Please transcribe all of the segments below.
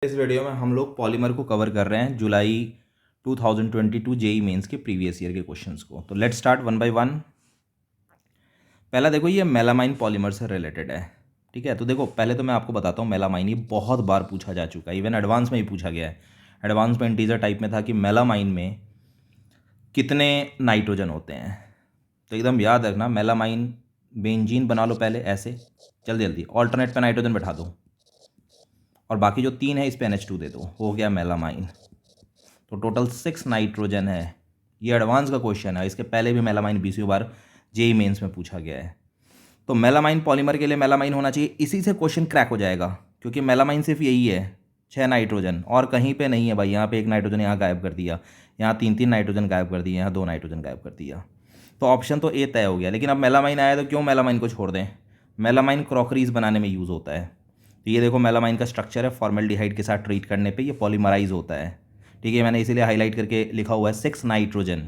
इस वीडियो में हम लोग पॉलीमर को कवर कर रहे हैं जुलाई 2022 जेई मेंस के प्रीवियस ईयर के क्वेश्चंस को। तो let's start one by one. पहला देखो, ये मेलामाइन पॉलीमर से रिलेटेड है। ठीक है, तो देखो पहले तो मैं आपको बताता हूँ मेलामाइन ये बहुत बार पूछा जा चुका है, इवन एडवांस में ही पूछा गया है। एडवांस में इंटीजर टाइप में था कि मेलामाइन में कितने नाइट्रोजन होते हैं। तो एकदम याद रखना, मेलामाइन बेंजीन बना लो पहले ऐसे, जल्दी जल्दी ऑल्टरनेट पे नाइट्रोजन बैठा दो और बाकी जो तीन है इस पे NH2 दे दो, हो गया मेलामाइन। तो टोटल 6 नाइट्रोजन है। ये एडवांस का क्वेश्चन है, इसके पहले भी मेलामाइन 20 बार जेई मेंस में पूछा गया है। तो मेलामाइन पॉलीमर के लिए मेलामाइन होना चाहिए, इसी से क्वेश्चन क्रैक हो जाएगा, क्योंकि मेलामाइन सिर्फ यही है 6 नाइट्रोजन, और कहीं पे नहीं है भाई। यहाँ पे 1 नाइट्रोजन यहाँ गायब कर दिया, यहाँ 3 नाइट्रोजन गायब कर दिए, यहाँ 2 नाइट्रोजन गायब कर दिया। तो ऑप्शन तो ए तय हो गया। लेकिन अब मेलामाइन आया तो क्यों मेलामाइन को छोड़ दें। मेलामाइन क्रॉकरीज बनाने में यूज़ होता है। तो ये देखो मेलामाइन का स्ट्रक्चर है, फॉर्मेल्डिहाइड के साथ ट्रीट करने पे ये पॉलीमराइज होता है। ठीक है, मैंने इसीलिए हाईलाइट करके लिखा हुआ है 6 नाइट्रोजन।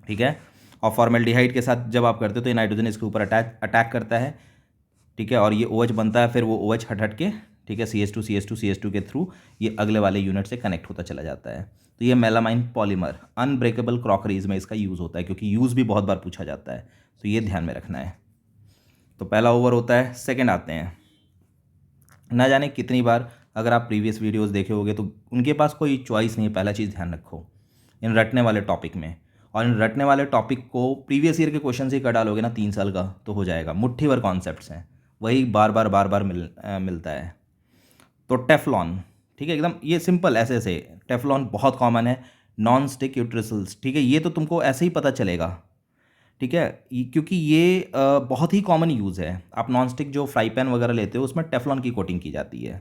ठीक है, और फॉर्मेल्डिहाइड के साथ जब आप करते हो तो ये नाइट्रोजन इसके ऊपर अटैक करता है। ठीक है, और ये OH बनता है, फिर वो OH हट हट के, ठीक है, CH2 के थ्रू ये अगले वाले यूनिट से कनेक्ट होता चला जाता है। तो ये मेलामाइन पॉलीमर अनब्रेकेबल क्रॉकरीज में इसका यूज़ होता है, क्योंकि यूज़ भी बहुत बार पूछा जाता है, तो ये ध्यान में रखना है। तो पहला ओवर होता है। सेकेंड आते हैं, ना जाने कितनी बार अगर आप प्रीवियस वीडियोस देखे होगे तो उनके पास कोई चॉइस नहीं है। पहला चीज़ ध्यान रखो इन रटने वाले टॉपिक में, और इन रटने वाले टॉपिक को प्रीवियस ईयर के क्वेश्चन से ही कर डालोगे ना 3 साल का, तो हो जाएगा। मुट्ठी भर कॉन्सेप्ट्स हैं, वही बार बार मिलता है। तो टेफ्लॉन, ठीक है, एकदम ये सिंपल ऐसे ऐसे। टेफ्लॉन बहुत कॉमन है। नॉन स्टिक यूटेंसिल्स, ठीक है, ये तो तुमको ऐसे ही पता चलेगा। ठीक है, क्योंकि ये बहुत ही कॉमन यूज़ है। आप नॉन स्टिक जो फ्राई पैन वगैरह लेते हो उसमें टेफ्लॉन की कोटिंग की जाती है।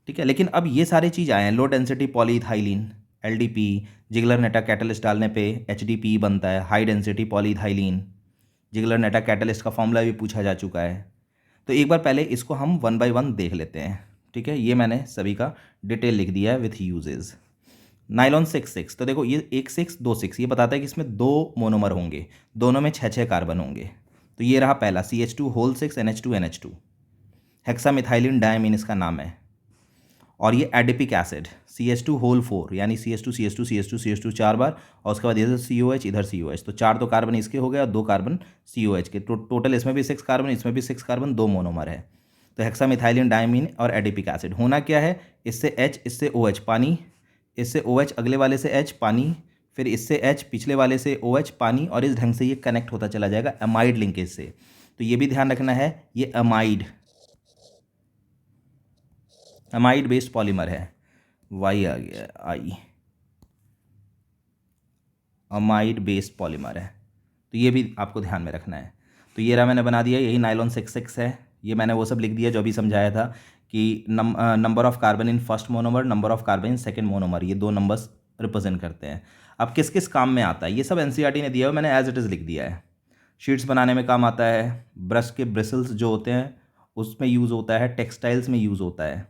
ठीक है, लेकिन अब ये सारे चीज़ आए हैं। Low density polyethylene LDP, Ziegler Natta catalyst डालने पे HDP बनता है, high density polyethylene. Ziegler Natta catalyst का फॉर्मूला भी पूछा जा चुका है। तो एक बार पहले इसको हम वन बाय वन देख लेते हैं। ठीक है, ये मैंने सभी का डिटेल लिख दिया है विथ यूजेज। नाइलॉन 6 तो देखो ये 1 6 2 6 ये बताता है कि इसमें 2 मोनोमर होंगे, दोनों में 6 कार्बन होंगे। तो ये रहा पहला CH2 whole 6 NH2 hexamethylene diamine इसका नाम है। और ये एडिपिक एसिड CH2 होल 4 यानी CH2 4 बार, और उसके बाद इधर COH इधर COH, तो 4 तो कार्बन इसके हो गए और 2 कार्बन COH के। तो टोटल इसमें भी 6 कार्बन, इसमें भी 6 कार्बन, 2 मोनोमर है। तो हेक्सामिथाइलिन डायमीन और एडिपिक एसिड होना क्या है, इससे H इससे OH पानी, इससे OH अगले वाले से H पानी, फिर इससे H पिछले वाले से OH पानी, और इस ढंग से ये कनेक्ट होता चला जाएगा एमाइड लिंकेज से। तो ये भी ध्यान रखना है, ये अमाइड बेस्ड पॉलीमर है। वाई आ गया, आई अमाइड बेस्ड पॉलीमर है। तो ये भी आपको ध्यान में रखना है। तो ये रहा, मैंने बना दिया, यही नाइलॉन 6 है। ये मैंने वो सब लिख दिया जो अभी समझाया था कि number of carbon in first monomer, number of carbon in second monomer, ये 2 नंबर्स रिप्रेजेंट करते हैं। अब किस किस काम में आता है ये सब NCERT ने दिया है, मैंने एज इट इज़ लिख दिया है। शीट्स बनाने में काम आता है, ब्रश के ब्रिसल्स जो होते हैं उसमें यूज़ होता है, टेक्सटाइल्स में यूज़ होता है।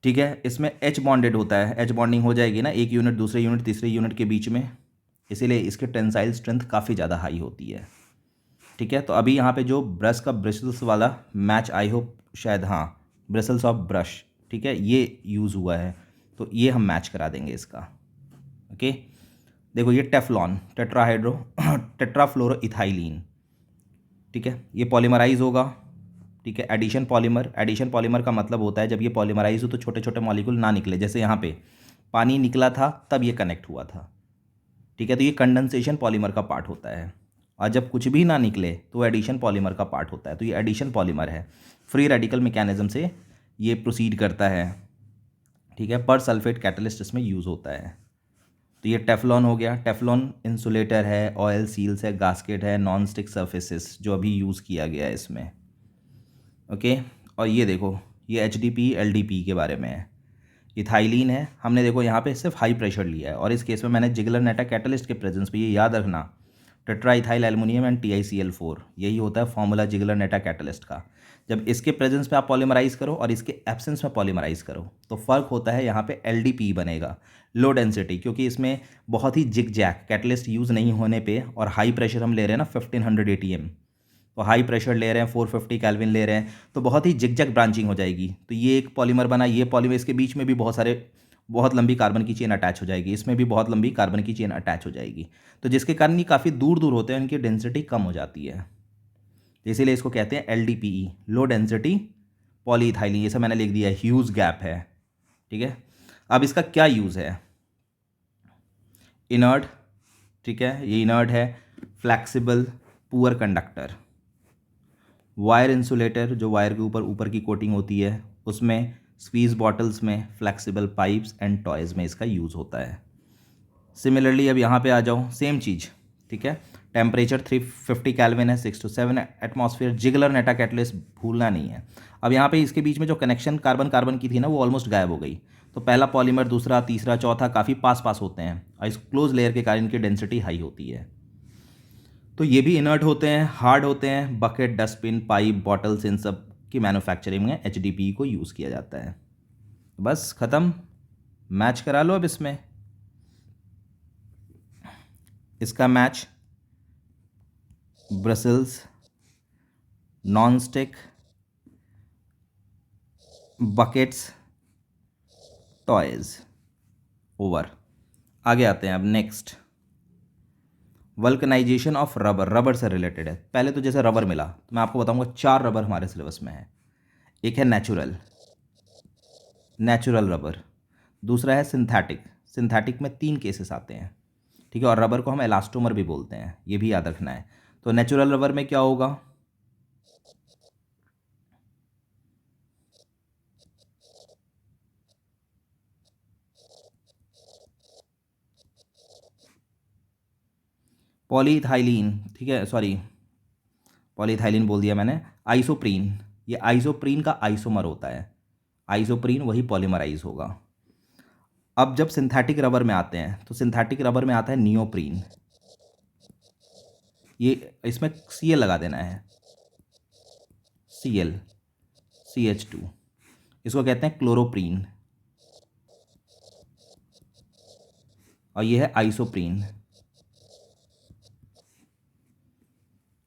ठीक है, इसमें H बॉन्डेड होता है, H बॉन्डिंग हो जाएगी ना एक यूनिट दूसरे यूनिट तीसरे यूनिट के बीच में, इसीलिए इसकी टेंसाइल स्ट्रेंथ काफ़ी ज़्यादा हाई होती है। ठीक है, तो अभी यहाँ पे जो ब्रश का ब्रिसल्स वाला मैच, आई होप शायद, हाँ, ब्रिसल्स ऑफ ब्रश, ठीक है, ये यूज़ हुआ है, तो ये हम मैच करा देंगे इसका। ओके, देखो ये टेफ्लॉन टेट्राहाइड्रो टेट्राफ्लोरोइथाइलिन, ठीक है, ये पॉलीमराइज होगा। ठीक है, एडिशन पॉलीमर का मतलब होता है जब ये पॉलीमराइज हो तो छोटे छोटे मॉलिक्यूल ना निकले, जैसे यहाँ पे पानी निकला था तब ये कनेक्ट हुआ था। ठीक है, तो ये कंडेंसेशन पॉलीमर का पार्ट होता है, और जब कुछ भी ना निकले तो एडिशन पॉलीमर का पार्ट होता है। तो ये एडिशन पॉलीमर है, फ्री रेडिकल मैकेनिज्म से ये प्रोसीड करता है। ठीक है, पर सल्फेट कैटलिस्ट इसमें यूज़ होता है। तो ये टेफ्लॉन हो गया। टेफ्लॉन इंसुलेटर है, ऑयल सील्स है, गास्केट है, नॉन स्टिक सर्फेसिस जो अभी यूज़ किया गया है इसमें। ओके, और ये देखो ये HDP LDP के बारे में है। इथाइलिन है, हमने देखो यहाँ पे सिर्फ हाई प्रेशर लिया है, और इस केस में मैंने जिगलर नेटा कैटलिस्ट के प्रेजेंस पे, ये याद रखना, टेट्राइथाइल एल्युमिनियम एंड TiCl4, यही होता है फॉर्मूला जिगलर नेटा कैटलिस्ट का। जब इसके प्रेजेंस पे आप पॉलीमराइज करो और इसके एब्सेंस में पॉलीमराइज करो तो फ़र्क होता है, यहाँ पे LDP बनेगा, लो डेंसिटी, क्योंकि इसमें बहुत ही जिग जैक कैटलिस्ट यूज़ नहीं होने पे, और हाई प्रेशर हम ले रहे हैं ना 1500 ATM, तो हाई प्रेशर ले रहे हैं, 450 केल्विन ले रहे हैं, तो बहुत ही जिगजैग ब्रांचिंग हो जाएगी। तो ये एक पॉलीमर बना, ये पॉलीमर, इसके बीच में भी बहुत लंबी कार्बन की चेन अटैच हो जाएगी, इसमें भी बहुत लंबी कार्बन की चेन अटैच हो जाएगी, तो जिसके कारण ये काफ़ी दूर दूर होते हैं, इनकी डेंसिटी कम हो जाती है। इसीलिए इसको कहते हैं LDPE, लो डेंसिटी पॉलीइथाइलिन। ये सब मैंने लिख दिया है, ह्यूज गैप है। ठीक है, अब इसका क्या यूज़ है? इनर्ट, ठीक है, ये इनर्ट है। Flexible, poor conductor, wire insulator, जो वायर के ऊपर की कोटिंग होती है उसमें, स्क्वीज बॉटल्स में, फ्लैक्सिबल पाइप्स एंड टॉयज़ में इसका यूज़ होता है। सिमिलरली अब यहाँ पे आ जाओ, सेम चीज़, ठीक है। टेम्परेचर 350 केल्विन है, 6 to 7 atmosphere. Ziggler Natta catalyst भूलना नहीं है। अब यहाँ पे इसके बीच में जो कनेक्शन कार्बन कार्बन की थी ना, वो ऑलमोस्ट गायब हो गई। तो पहला पॉलीमर, दूसरा, तीसरा, चौथा काफ़ी पास पास होते हैं, और इस क्लोज लेयर के कारण इनकी डेंसिटी हाई होती है। तो ये भी इनर्ट होते हैं, हार्ड होते हैं। बकेट, डस्टबिन, पाइप, बॉटल्स, इन सब की मैन्युफैक्चरिंग में HDPE को यूज़ किया जाता है। बस ख़त्म, मैच करा लो अब इसमें। इसका मैच bristles, non stick, buckets, toys, over. आगे आते हैं अब next, vulcanisation of rubber. Rubber से रिलेटेड है। पहले तो जैसे रबर मिला तो मैं आपको बताऊंगा 4 रबर हमारे सिलेबस में है। एक है नेचुरल रबर, दूसरा है सिंथेटिक। सिंथेटिक में 3 केसेस आते हैं, ठीक है, और रबर को हम एलास्टोमर भी बोलते हैं, ये भी याद रखना है। तो नेचुरल रबर में क्या होगा? पॉलीइथाइलिन, ठीक है, सॉरी पॉलीइथाइलिन बोल दिया मैंने। आइसोप्रीन, ये आइसोप्रीन का आइसोमर होता है, आइसोप्रीन वही पॉलीमराइज होगा। अब जब सिंथेटिक रबर में आते हैं तो सिंथेटिक रबर में आता है नियोप्रीन। ये इसमें Cl लगा देना है, Cl, CH2। इसको कहते हैं क्लोरोप्रीन, और ये है आइसोप्रीन।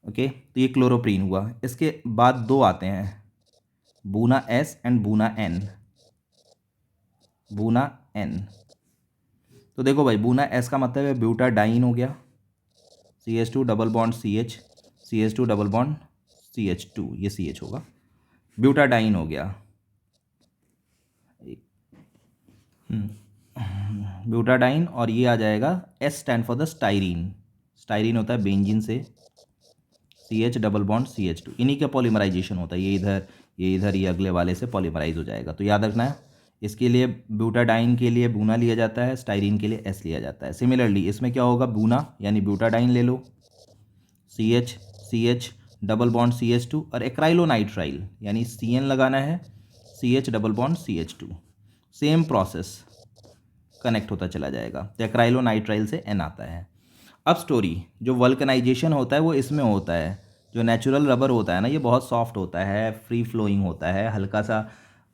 ओके, तो ये क्लोरोप्रीन हुआ। इसके बाद 2 आते हैं, buna S and buna N। Buna N, तो देखो भाई, बूना S का मतलब है ब्यूटाडाइन हो गया, CH2 double bond CH, CH2 double bond CH2, ये CH होगा, ब्यूटाडाइन हो गया। ब्यूटाडाइन, और ये आ जाएगा S stand for the styrene. Styrene होता है बेंजीन से, CH डबल बॉन्ड CH2, इन्हीं का पॉलीमराइजेशन होता है। ये इधर, ये इधर, ये अगले वाले से पॉलीमराइज हो जाएगा। तो याद रखना है, इसके लिए ब्यूटाडाइन के लिए बूना लिया जाता है, स्टाइरीन के लिए S लिया जाता है। सिमिलरली इसमें क्या होगा, बूना यानी ब्यूटाडाइन ले लो, CH डबल बॉन्ड CH2, और एक्राइलोनाइट्राइल यानी CN लगाना है, CH double bond CH2। Same process connect होता चला जाएगा, तो एक्राइलोनाइट्राइल से N आता है। अब स्टोरी, जो वल्कनाइजेशन होता है वो इसमें होता है। जो नेचुरल रबर होता है ना, ये बहुत सॉफ्ट होता है, फ्री फ्लोइंग होता है, हल्का सा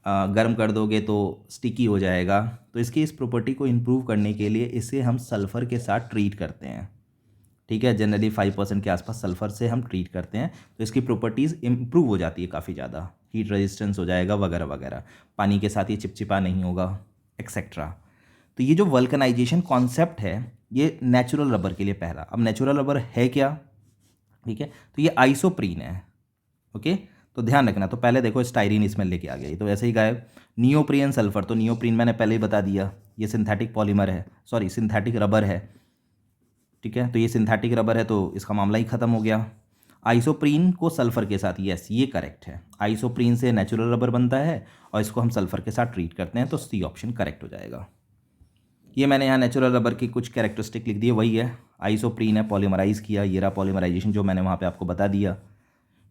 गर्म कर दोगे तो स्टिकी हो जाएगा। तो इसकी इस प्रॉपर्टी को इम्प्रूव करने के लिए इसे हम सल्फ़र के साथ ट्रीट करते हैं, ठीक है। जनरली 5% के आसपास सल्फ़र से हम ट्रीट करते हैं, तो इसकी प्रॉपर्टीज़ इम्प्रूव हो जाती है काफ़ी ज़्यादा, हीट रेजिस्टेंस हो जाएगा वगैरह वगैरह, पानी के साथ ये चिपचिपा नहीं होगा, एक्सेट्रा। तो ये जो वल्कनाइजेशन कॉन्सेप्ट है, ये नेचुरल रबर के लिए पहला। अब नेचुरल रबर है क्या, ठीक है, तो ये आइसोप्रीन है। ओके, तो ध्यान रखना। तो पहले देखो स्टाइरीन इसमें लेके आ गई, तो ऐसे ही गायब। नियोप्रियन सल्फर, तो नियोप्रीन मैंने पहले ही बता दिया, ये सिंथेटिक पॉलीमर है, सॉरी सिंथेटिक रबर है, ठीक है। तो ये सिंथेटिक रबर है, तो इसका मामला ही ख़त्म हो गया। आइसोप्रीन को सल्फ़र के साथ, यस ये करेक्ट है, आइसोप्रीन से नेचुरल रबर बनता है और इसको हम सल्फ़र के साथ ट्रीट करते हैं, तो सी ऑप्शन करेक्ट हो जाएगा। ये मैंने यहाँ नेचुरल रबर की कुछ कैरेक्टरिस्टिक लिख दी है, वही है, आइसोप्रीन है, पॉलीमराइज़ किया, ये रहा पॉलीमराइजेशन जो मैंने वहाँ पे आपको बता दिया,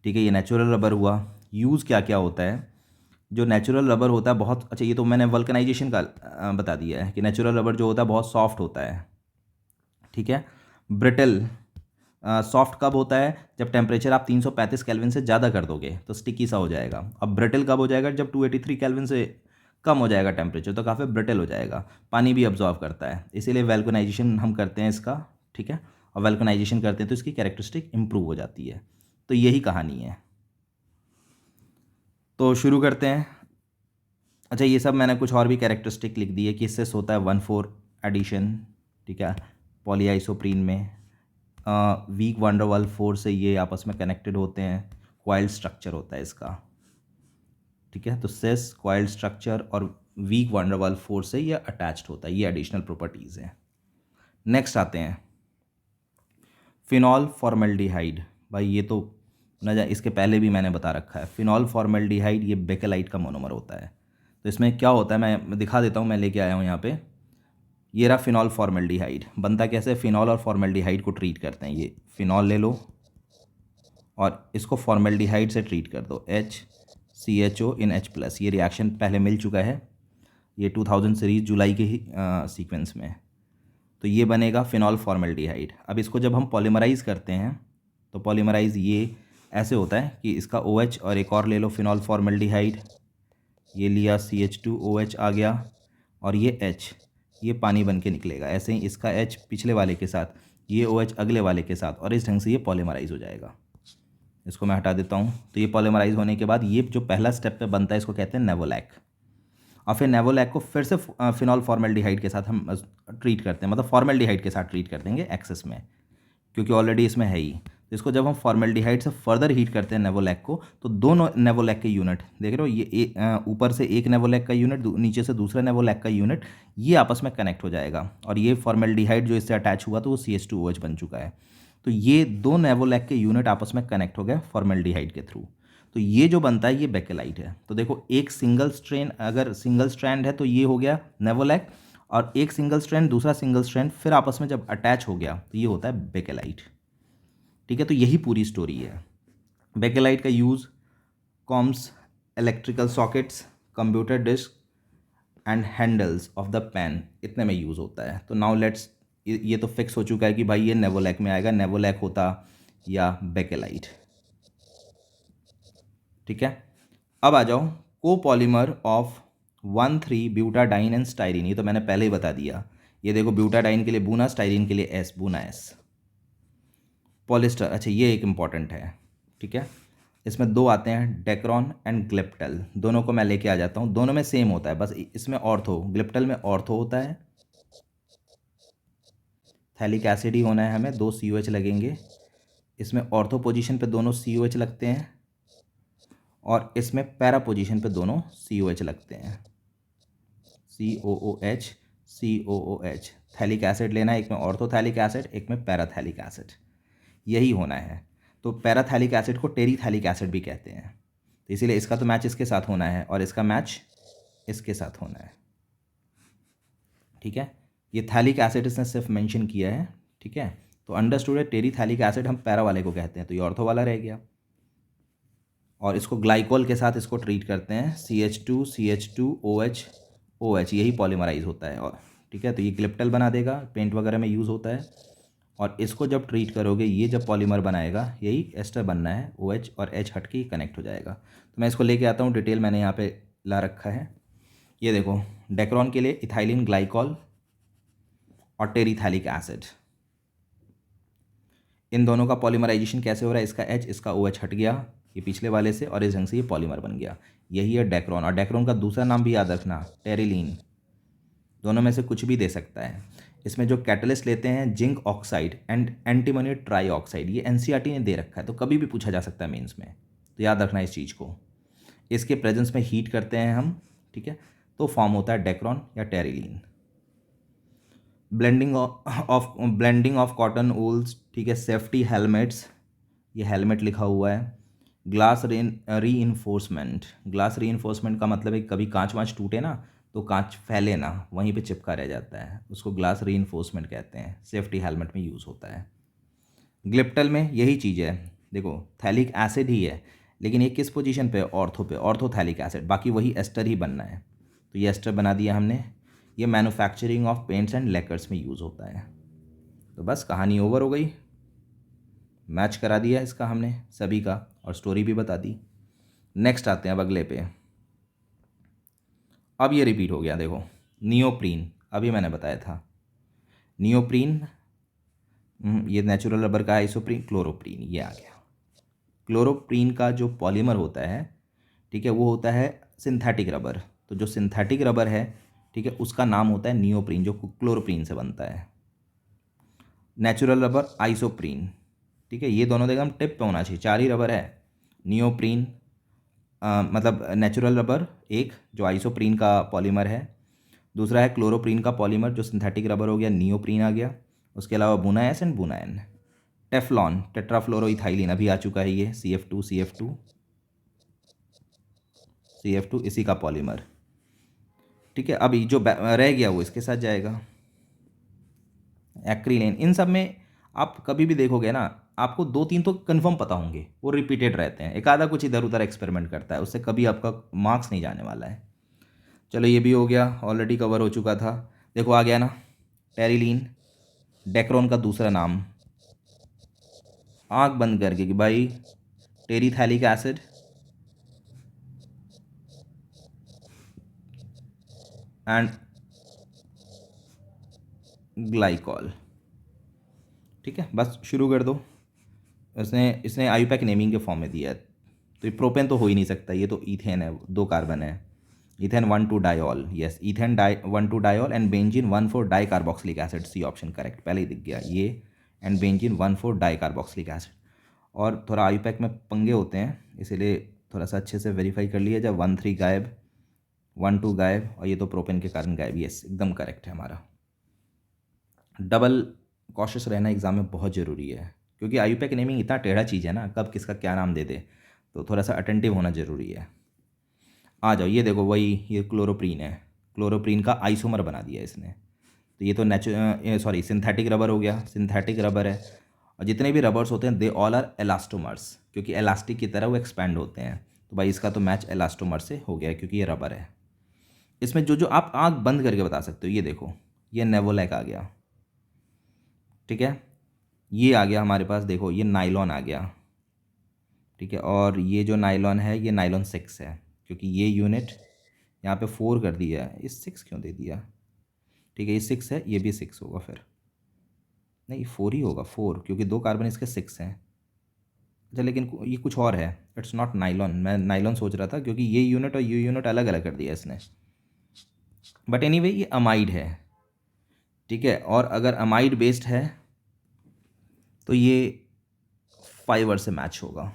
ठीक है। ये नेचुरल रबर हुआ। यूज़ क्या क्या होता है, जो नेचुरल रबर होता है बहुत अच्छा, ये तो मैंने वल्कनाइजेशन का बता दिया है कि नेचुरल रबर जो होता है बहुत सॉफ्ट होता है, ठीक है। ब्रिटल, सॉफ्ट कब होता है, जब टेम्परेचर आप 335 केल्विन से ज़्यादा कर दोगे तो स्टिकी सा हो जाएगा। अब ब्रिटल कब हो जाएगा, जब 283 केल्विन से कम हो जाएगा टेम्परेचर, तो काफ़ी ब्रिटल हो जाएगा, पानी भी अब्जॉर्व करता है, इसीलिए वल्कनाइजेशन हम करते हैं इसका, ठीक है। और वल्कनाइजेशन करते हैं तो इसकी कैरेक्टरिस्टिक इंप्रूव हो जाती है। तो यही कहानी है। तो शुरू करते हैं। अच्छा, ये सब मैंने कुछ और भी कैरेक्टरिस्टिक लिख दी है कि इससे होता है 1,4 एडिशन, ठीक है, पॉलीआइसोप्रीन में। वीक वंडरवाल 4 से ये आपस में कनेक्टेड होते हैं, क्वाइल्ड स्ट्रक्चर होता है इसका, ठीक है। तो सेस क्वाइल्ड स्ट्रक्चर और वीक वंडरवाल 4 से ये अटैच्ड होता है, ये एडिशनल प्रॉपर्टीज़ हैं। नेक्स्ट आते हैं फिनॉल फॉर्मेल्डिहाइड। भाई ये तो न जा, इसके पहले भी मैंने बता रखा है। फिनॉल फॉर्मेल्डिहाइड ये बेकेलाइट का मोनोमर होता है। तो इसमें क्या होता है मैं दिखा देता हूँ, मैं लेके आया हूँ यहाँ पे। ये रहा फिनॉल फॉर्मेल्डिहाइड। बनता कैसे, फिनॉल और फॉर्मेल्डिहाइड को ट्रीट करते हैं। ये फिनॉल ले लो और इसको फॉर्मेल्डिहाइड से ट्रीट कर दो, HCHO इन H+। ये रिएक्शन पहले मिल चुका है, ये 2000 सीरीज जुलाई के ही सीक्वेंस में। तो ये बनेगा फिनॉल फॉर्मेल्डिहाइड। अब इसको जब हम पॉलीमराइज करते हैं तो पॉलीमराइज ये ऐसे होता है कि इसका OH और एक और ले लो फिनॉल फॉर्मेल्डिहाइड, ये लिया CH2OH आ गया, और ये H ये पानी बन के निकलेगा। ऐसे ही इसका H पिछले वाले के साथ, ये OH अगले वाले के साथ, और इस ढंग से ये पॉलीमराइज हो जाएगा। इसको मैं हटा देता हूँ। तो ये पॉलीमराइज होने के बाद ये जो पहला स्टेप पे बनता है इसको कहते हैं नेवोलैक। और फिर नेवोलैक को फिर से फिनॉल फॉर्मेल्डिहाइड के साथ हम ट्रीट करते हैं, मतलब फॉर्मेल्डिहाइड के साथ ट्रीट कर देंगे एक्सेस में, क्योंकि ऑलरेडी इसमें है ही। तो इसको जब हम फॉर्मेल्डिहाइड से फर्दर हीट करते हैं नेवोलैक को, तो दोनों नेवोलैक के यूनिट देख रहे हो, ये ऊपर से एक नेवोलैक का यूनिट, नीचे से दूसरा नेवोलैक का यूनिट, ये आपस में कनेक्ट हो जाएगा। और ये फॉर्मेल्डिहाइड जो इससे अटैच हुआ तो वो CH2OH बन चुका है। तो ये दो नेवोलैक के यूनिट आपस में कनेक्ट हो गए फॉर्मेल्डिहाइड के थ्रू। तो ये जो बनता है ये बेकेलाइट है। तो देखो, एक सिंगल स्ट्रैंड, अगर सिंगल स्ट्रैंड है तो ये हो गया नेवोलैक, और एक सिंगल स्ट्रैंड दूसरा सिंगल स्ट्रैंड फिर आपस में जब अटैच हो गया तो ये होता है बेकेलाइट, ठीक है। तो यही पूरी स्टोरी है। बेकेलाइट का use combs, electrical sockets, computer disc and handles of the pen, इतने में यूज़ होता है। तो नाउ लेट्स, ये तो फिक्स हो चुका है कि भाई ये नेवोलैक में आएगा, नेवोलैक होता या बेकेलाइट, ठीक है। अब आ जाओ कोपॉलीमर ऑफ 1,3-ब्यूटाडाइन एंड स्टाइरिन। ये तो मैंने पहले ही बता दिया। ये देखो, ब्यूटाडाइन के लिए बूना, स्टाइरिन के लिए एस, बूना एस। पॉलिस्टर, अच्छा ये एक इम्पॉर्टेंट है, ठीक है। इसमें दो आते हैं, डेक्रॉन एंड ग्लिप्टल। दोनों को मैं लेके आ जाता हूँ। दोनों में सेम होता है, बस इसमें ऑर्थो, ग्लिप्टल में ऑर्थो होता है, थैलिक एसिड ही होना है हमें, 2 COH लगेंगे। इसमें ऑर्थो पोजीशन पे दोनों COH लगते हैं, और इसमें पैरा पोजीशन पे दोनों COH लगते हैं, COOH COOH। थैलिक एसिड लेना है, एक में ऑर्थोथैलिक एसिड, एक में पैराथैलिक एसिड, यही होना है। तो पैराथैलिक एसिड को टेरीथैलिक एसिड भी कहते हैं। तो इसीलिए इसका तो मैच इसके साथ होना है और इसका मैच इसके साथ होना है, ठीक है। ये थैलिक एसिड इसने सिर्फ मेंशन किया है, ठीक है। तो अंडरस्टूड है, टेरीथैलिक एसिड हम पैरा वाले को कहते हैं, तो ये ऑर्थो वाला रह गया। और इसको ग्लाइकोल के साथ इसको ट्रीट करते हैं, CH2CH2OH OH, यही पॉलीमराइज होता है, और ठीक है। तो ये ग्लिप्टल बना देगा, पेंट वगैरह में यूज़ होता है। और इसको जब ट्रीट करोगे, ये जब पॉलीमर बनाएगा, यही एस्टर बनना है, OH और H हट के कनेक्ट हो जाएगा। तो मैं इसको लेके आता हूँ, डिटेल मैंने यहाँ पे ला रखा है। ये देखो, डेक्रॉन के लिए इथाइलिन ग्लाइकॉल और टेरीथैलिक एसिड, इन दोनों का पॉलीमराइजेशन कैसे हो रहा है, इसका H इसका OH हट गया ये पिछले वाले से, और इस ढंग से ये पॉलीमर बन गया। यही है डेक्रॉन। और डेक्रॉन का दूसरा नाम भी याद रखना, टेरिलीन। दोनों में से कुछ भी दे सकता है। इसमें जो कैटलिस्ट लेते हैं, zinc oxide and antimony try oxide, ये NCERT ने दे रखा है, तो कभी भी पूछा जा सकता है मेंस में, तो याद रखना इस चीज़ को। इसके प्रेजेंस में हीट करते हैं हम, ठीक है, तो फॉर्म होता है डेक्रॉन या terylene. Blending of cotton wools, ठीक है, सेफ्टी हेलमेट्स, ये हेलमेट लिखा हुआ है। ग्लास रीइंफोर्समेंट, ग्लास रीइंफोर्समेंट का मतलब है कभी कांच वाँच टूटे ना तो कांच फैले ना, वहीं पे चिपका रह जाता है, उसको ग्लास रीइंफोर्समेंट कहते हैं, सेफ्टी हेलमेट में यूज़ होता है। ग्लिप्टल में यही चीज़ है, देखो थैलिक एसिड ही है, लेकिन ये किस पोजीशन पे, ऑर्थो पे, ऑर्थोथैलिक एसिड, बाकी वही एस्टर ही बनना है। तो ये एस्टर बना दिया हमने। ये manufacturing of paints and Lakers में यूज़ होता है। तो बस कहानी ओवर हो गई, मैच करा दिया इसका हमने सभी का, और स्टोरी भी बता दी। नेक्स्ट आते हैं अब अगले पे। अब ये रिपीट हो गया, देखो नियोप्रीन, अभी मैंने बताया था नियोप्रीन, ये नेचुरल रबर का आइसोप्रीन, क्लोरोप्रीन, ये आ गया। क्लोरोप्रीन का जो पॉलीमर होता है, ठीक है, वो होता है सिंथेटिक रबर। तो जो सिंथेटिक रबर है, ठीक है, उसका नाम होता है नियोप्रीन, जो क्लोरोप्रीन से बनता है। नेचुरल रबर आइसोप्रीन, ठीक है, ये दोनों एकदम टिप पे होना चाहिए। 4 ही रबर है, नियोप्रीन मतलब नेचुरल रबर एक जो आइसोप्रीन का पॉलीमर है, दूसरा है क्लोरोप्रीन का पॉलीमर जो सिंथेटिक रबर हो गया, नियोप्रीन आ गया। उसके अलावा बुनाएस एंड बुनाएन। टेफ्लॉन टेट्राफ्लोरोइथाइलिन अभी आ चुका है, ये CF2 इसी का पॉलीमर, ठीक है। अभी जो रह गया वो इसके साथ जाएगा, एक्रिलेन। इन सब में आप कभी भी देखोगे ना, आपको 2-3 तो कंफर्म पता होंगे, वो रिपीटेड रहते हैं, एक आधा कुछ इधर उधर एक्सपेरिमेंट करता है, उससे कभी आपका मार्क्स नहीं जाने वाला है। चलो ये भी हो गया, ऑलरेडी कवर हो चुका था। देखो आ गया ना, टेरिलीन, डेक्रोन का दूसरा नाम, आँख बंद करके कि भाई टेरिथैलिक एसिड, एंड ग्लाइकॉल, ठीक है, बस शुरू कर दो। इसने इसने आईयूपैक नेमिंग के फॉर्म में दिया है, तो ये प्रोपेन तो हो ही नहीं सकता, ये तो ईथेन है, 2 कार्बन है, ethane 1,2 diol, yes, ethane 1,2 diol and benzene 1,4 di carboxylic acid, C option correct, पहले ही दिख गया ये, and benzene 1,4 di carboxylic acid. और थोड़ा आईयूपैक में पंगे होते हैं, इसीलिए थोड़ा सा अच्छे से वेरीफाई कर लिया, जब 1,3 गायब, 1,2 गायब, और ये तो प्रोपेन के कारण गायब, यस एकदम करेक्ट है हमारा। डबल कॉशियस रहना एग्जाम में बहुत ज़रूरी है, क्योंकि आईयूपैक नेमिंग इतना टेढ़ा चीज़ है ना, कब किसका क्या नाम दे दे, तो थोड़ा सा अटेंटिव होना ज़रूरी है। आ जाओ, ये देखो वही, ये क्लोरोप्रीन है, क्लोरोप्रीन का आइसोमर बना दिया इसने। तो ये तो सिंथेटिक रबर हो गया, सिंथेटिक रबर है, और जितने भी रबर्स होते हैं दे ऑल आर एलास्टोमर्स, क्योंकि एलास्टिक की तरह वो एक्सपैंड होते हैं। तो भाई इसका तो मैच एलास्टोमर से हो गया, क्योंकि ये रबर है। इसमें जो जो आप आँख बंद करके बता सकते हो, ये देखो, ये नेवोलैक आ गया, ठीक है, ये आ गया हमारे पास, देखो ये नाइलॉन आ गया, ठीक है, और ये जो नाइलॉन है ये नाइलॉन 6 है, क्योंकि ये यूनिट यहाँ पे 4 कर दिया है, इस 6 क्यों दे दिया, ठीक है, ये 6 है, ये भी 6 होगा, फिर नहीं 4 ही होगा, 4, क्योंकि 2 कार्बन इसके 6 हैं। अच्छा, लेकिन ये कुछ और है, इट्स नॉट नाइलॉन, मैं नाइलॉन सोच रहा था, क्योंकि ये यूनिट और ये यूनिट अलग अलग कर दिया इसने, बट एनीवे ये अमाइड है, ठीक है, और अगर अमाइड बेस्ड है तो ये फाइबर से मैच होगा,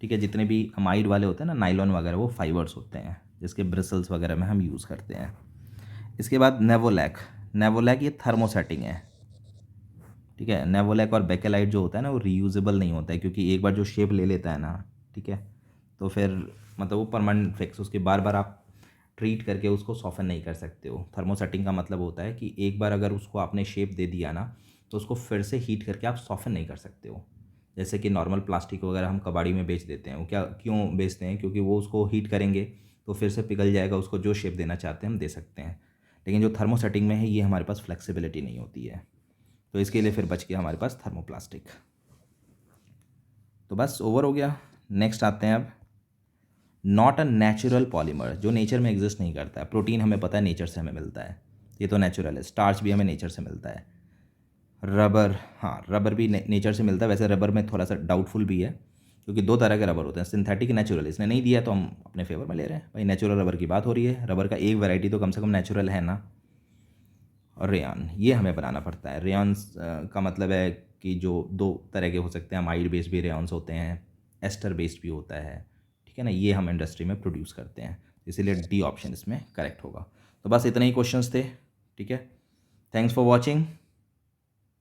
ठीक है, जितने भी अमाइड वाले होते हैं ना, नाइलॉन वगैरह, वो फाइबर्स होते हैं, जिसके ब्रिसल्स वगैरह में हम यूज़ करते हैं। इसके बाद नेवोलैक, नेवोलैक ये थर्मोसेटिंग है, ठीक है, नेवोलैक और बेकेलाइट जो होता है ना, वो रीयूजेबल नहीं होता है, क्योंकि एक बार जो शेप ले लेता है ना, ठीक है, तो फिर मतलब वो परमानेंट फिक्स, उसके बार बार आप ट्रीट करके उसको सॉफन नहीं कर सकते हो। थर्मोसेटिंग का मतलब होता है कि एक बार अगर उसको आपने शेप दे दिया ना, तो उसको फिर से हीट करके आप सॉफन नहीं कर सकते हो। जैसे कि नॉर्मल प्लास्टिक वगैरह हम कबाड़ी में बेच देते हैं, वो क्या क्यों बेचते हैं, क्योंकि वो उसको हीट करेंगे तो फिर से पिघल जाएगा, उसको जो शेप देना चाहते हैं हम दे सकते हैं। लेकिन जो थर्मोसेटिंग में है, ये हमारे पास फ्लेक्सिबिलिटी नहीं होती है, तो इसके लिए फिर बच गया हमारे पास थर्मोप्लास्टिक। तो बस ओवर हो गया। नेक्स्ट आते हैं अब, नॉट अ नेचुरल पॉलीमर, जो नेचर में एग्जिस्ट नहीं करता है। प्रोटीन हमें पता है नेचर से हमें मिलता है, ये तो नेचुरल है। स्टार्च भी हमें नेचर से मिलता है। रबर, हाँ रबर भी नेचर से मिलता है। वैसे रबर में थोड़ा सा डाउटफुल भी है, क्योंकि 2 तरह के रबर होते हैं, सिंथेटिक नेचुरल। इसने नहीं दिया तो हम अपने फेवर में ले रहे हैं भाई, नेचुरल रबर की बात हो रही है, रबर का एक वैरायटी तो कम से कम नेचुरल है ना। और रेयन, ये हमें बनाना पड़ता है। रेयॉन्स का मतलब है कि जो 2 तरह के हो सकते हैं, अमाइड बेस्ड भी रेयॉन्स होते हैं, एस्टर बेस्ड भी होता है, ठीक है ना, ये हम इंडस्ट्री में प्रोड्यूस करते हैं, इसीलिए डी ऑप्शन इसमें करेक्ट होगा। तो बस इतने ही क्वेश्चंस थे, ठीक है। Thanks for watching.